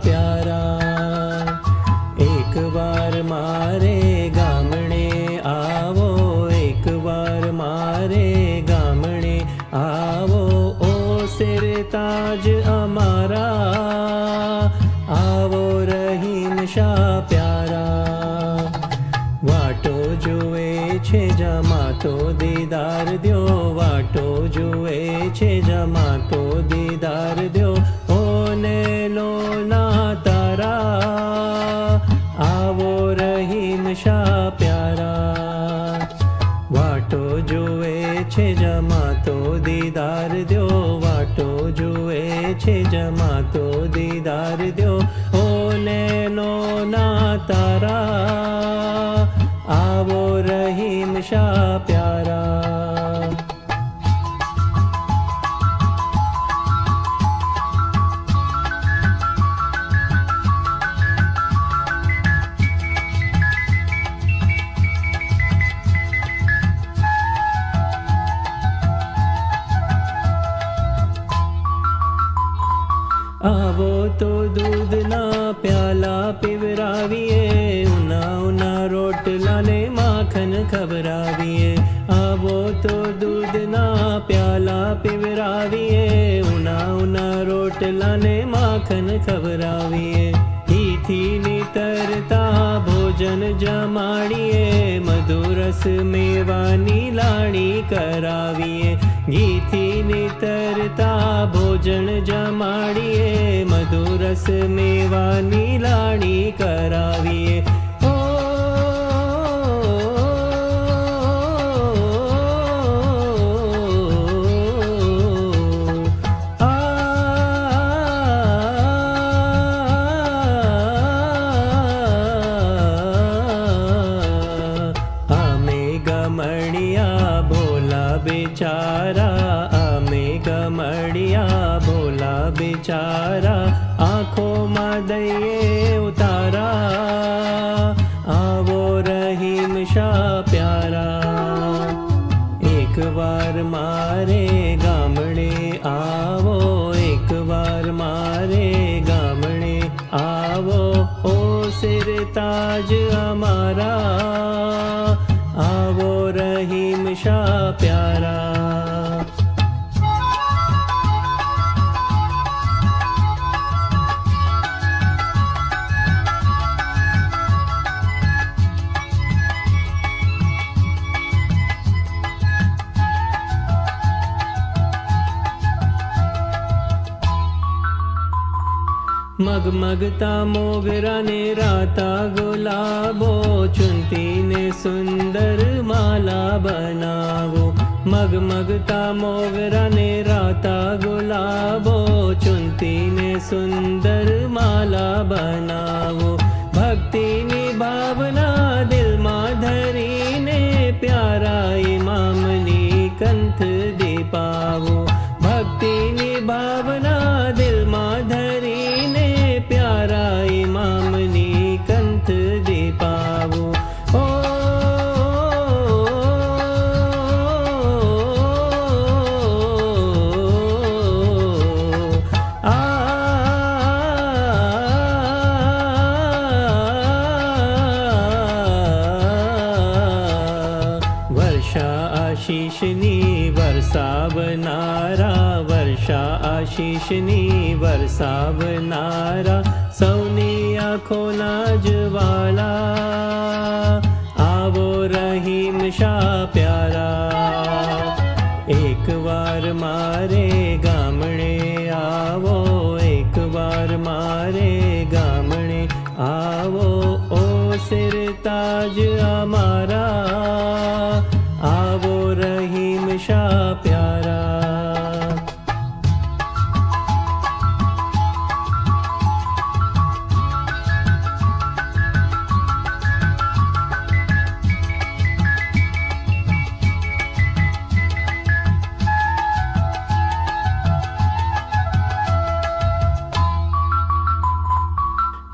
प्यारा। एक बार मारे गामणे आवो, एक बार मारे गामणे आवो, ओ सिरताज अमारा, आवो रहीम शाह प्यारा। वाटो जुए छे जमातो दीदार द्यो, वाटो जुए छे जमातो दीदार द्यो, ओने लो ना तारा, आवो रहीम शाह प्यारा। वाटो जुए छे जमातो दीदार द्यो, वाटो जुए छे जमातो दीदार द्यो, ओने लो ना तारा, आवो रहीम शाह प्यारा। आवो तो दूध ना प्याला पिवरावीए, उना उना रोटला ने माखन खबरावीए। आवो तो दूध ना प्याला पिवरावीए, उना उना रोटला ने माखन खबरावीए। थी नितरता भोजन जमाड़िए, मधुरस मेवानी लाड़ी करावीए। घीथी नितरता भोजन जमाड़िए, मधुरस मेवानी लाड़ी करावीए। बेचारा आमे गमड़िया भोला बेचारा, आँखों में दये उतारा, आवो रहीम शाह प्यारा। एक बार मारे गामड़े आवो, एक बार मारे गामड़े आवो, ओ सिरताज अमारा, आवो रहीम शाह प्यारा। मगमगता मोगरा ने राता गुलाबो, चुनती ने सुंदर माला बनावो। मगमगता मोगरा ने राता गुलाबो, चुनती ने सुंदर माला बनावो। भक्ति नी भावना दिल में धरी ने, प्यारा इमाम नी कंठ दीपावो। भक्ति नी भावना दिल में धरी ने, प्यारा इमाम नी कंठ दीपावो। ओ आ वर्षा आशीषनी वरसावनारा, वर्षा आशीषनी वरसावनारा, सौनी आँखोना ज्वाला, आवो रहीम शाह प्यारा। एक बार मारे गामणे आवो, एक बार मारे गामणे आवो, ओ सिरताज अमारा, आवो रहीम शाह प्यारा।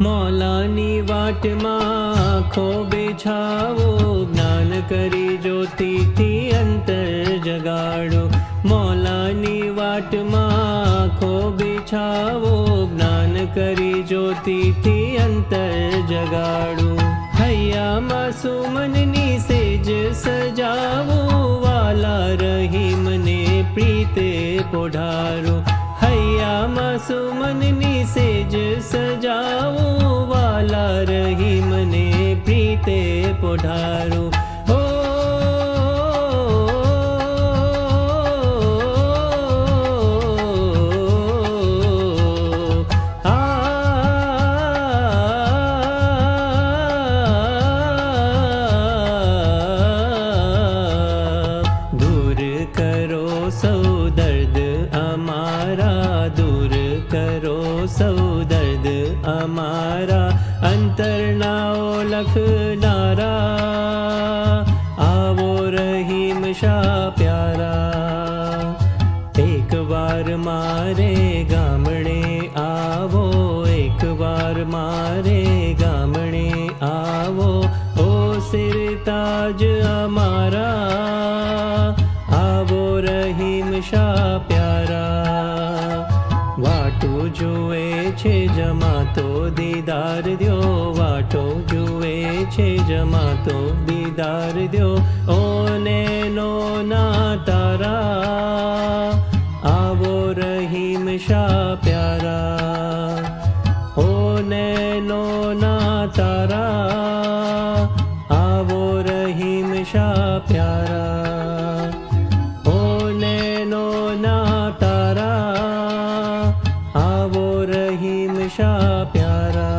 मौलानी वाट माखो बेछावो, ज्ञान करी ज्योति थी अंतर जगाड़ो। मौलानी वाट વાટમાં આંખો બિછાવો, જ્ઞાન કરી જ્યોતિથી અંતર જગાડું. હૈયામાં સુમનની સેજ સજાવો, વાલા રહીમને પ્રીતે પોઢારો. હૈયામાં સુમનની સેજ સજાવો, વાલા રહીમને પ્રીતે પોઢારો. સૌ દર્દ અમારા, અંતરનાઓ લખનારા, આવો રહીમ શાહ પ્યારા. એક વાર મારે ગામડે આવો, એક વાર મારે ગામડે આવો, ઓ સિરતાજ અમારા, આવો રહીમ શાહ પ્યારા. વાટો જુએ છે જમાતો દીદાર દ્યો, વાટો જુએ છે જમાતો દીદાર દ્યો, ઓને નો ના તારા, આવો રહીમ શાહ પ્યારા. ઓને નો ના તારા, આવો રહીમ શાહ પ્યારા. ઓને નો ના તારા, આવો રહીમ શાહ પ્યારા.